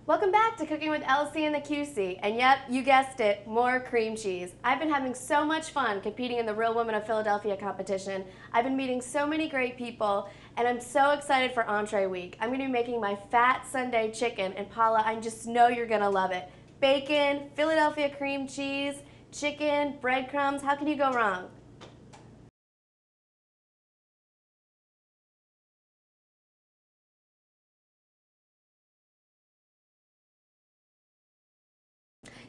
Welcome back to Cooking with Elsie and the QC, and yep, you guessed it, more cream cheese. I've been having so much fun competing in the Real Women of Philadelphia competition. I've been meeting so many great people, and I'm so excited for Entree Week. I'm going to be making my Fat Sunday chicken, and Paula, I just know you're going to love it. Bacon, Philadelphia cream cheese, chicken, breadcrumbs, how can you go wrong?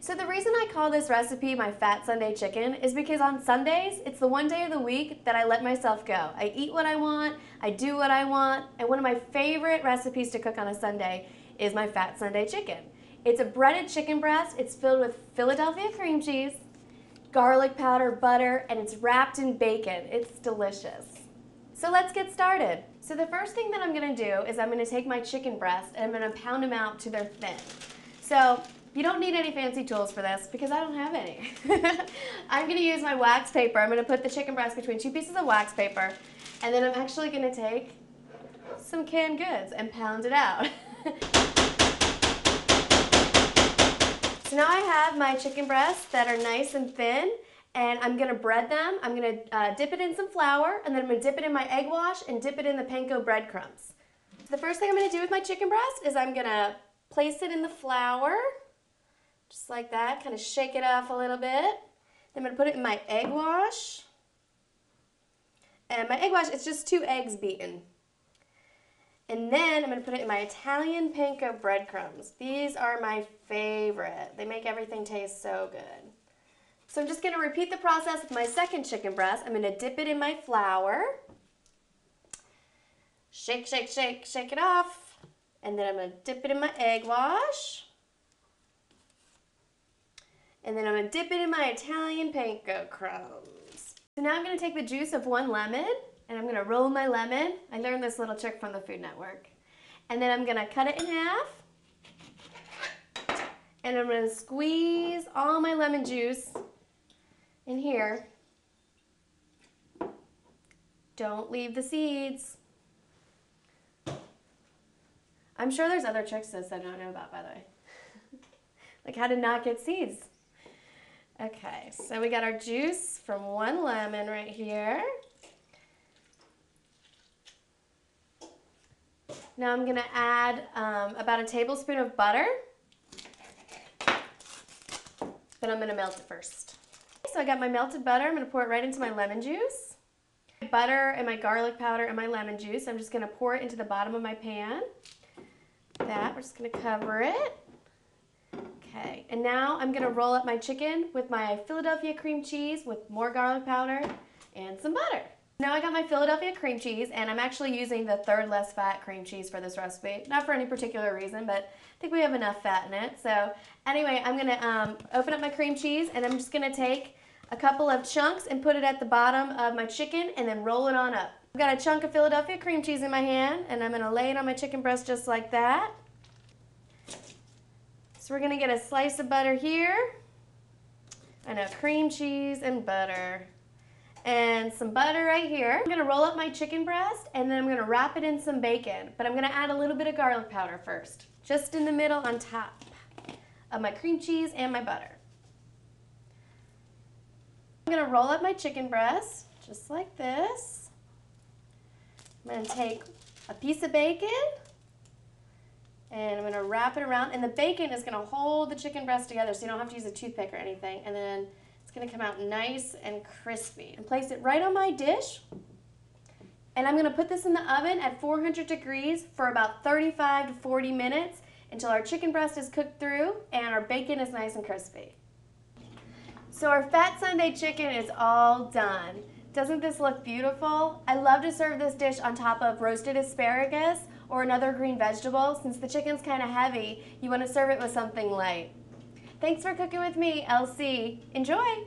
So the reason I call this recipe my Fat Sunday chicken is because on Sundays, it's the one day of the week that I let myself go. I eat what I want, I do what I want, and one of my favorite recipes to cook on a Sunday is my Fat Sunday chicken. It's a breaded chicken breast, it's filled with Philadelphia cream cheese, garlic powder, butter, and it's wrapped in bacon. It's delicious. So let's get started. So the first thing that I'm gonna do is I'm gonna take my chicken breast and I'm gonna pound them out to their thin. So you don't need any fancy tools for this because I don't have any. I'm going to use my wax paper. I'm going to put the chicken breast between two pieces of wax paper, and then I'm actually going to take some canned goods and pound it out. So now I have my chicken breasts that are nice and thin, and I'm going to bread them. I'm going to dip it in some flour, and then I'm going to dip it in my egg wash and dip it in the panko breadcrumbs. So the first thing I'm going to do with my chicken breast is I'm going to place it in the flour. Just like that, kind of shake it off a little bit. Then I'm going to put it in my egg wash. And my egg wash, it's just 2 eggs beaten. And then I'm going to put it in my Italian panko breadcrumbs. These are my favorite. They make everything taste so good. So I'm just going to repeat the process with my second chicken breast. I'm going to dip it in my flour. Shake, shake, shake, shake it off. And then I'm going to dip it in my egg wash. And then I'm going to dip it in my Italian panko crumbs. So now I'm going to take the juice of 1 lemon, and I'm going to roll my lemon. I learned this little trick from the Food Network. And then I'm going to cut it in half. And I'm going to squeeze all my lemon juice in here. Don't leave the seeds. I'm sure there's other tricks to this I don't know about, by the way. Like how to not get seeds. Okay, so we got our juice from 1 lemon right here. Now I'm going to add about a tablespoon of butter, but I'm going to melt it first. So I got my melted butter. I'm going to pour it right into my lemon juice. Butter and my garlic powder and my lemon juice. I'm just going to pour it into the bottom of my pan. That, we're just going to cover it. Okay, and now I'm going to roll up my chicken with my Philadelphia cream cheese with more garlic powder and some butter. Now I got my Philadelphia cream cheese, and I'm actually using the 3rd less fat cream cheese for this recipe. Not for any particular reason, but I think we have enough fat in it. So anyway, I'm going to open up my cream cheese, and I'm just going to take a couple of chunks and put it at the bottom of my chicken and then roll it on up. I've got a chunk of Philadelphia cream cheese in my hand, and I'm going to lay it on my chicken breast just like that. So we're going to get a slice of butter here, and a cream cheese and butter, and some butter right here. I'm going to roll up my chicken breast, and then I'm going to wrap it in some bacon, but I'm going to add a little bit of garlic powder first, just in the middle on top of my cream cheese and my butter. I'm going to roll up my chicken breast, just like this. I'm going to take a piece of bacon, and I'm going to wrap it around, and the bacon is going to hold the chicken breast together so you don't have to use a toothpick or anything, and then it's going to come out nice and crispy. And place it right on my dish, and I'm going to put this in the oven at 400 degrees for about 35 to 40 minutes until our chicken breast is cooked through and our bacon is nice and crispy. So our Fat Sunday chicken is all done. Doesn't this look beautiful? I love to serve this dish on top of roasted asparagus or another green vegetable. Since the chicken's kind of heavy, you want to serve it with something light. Thanks for cooking with me, Elsie. Enjoy!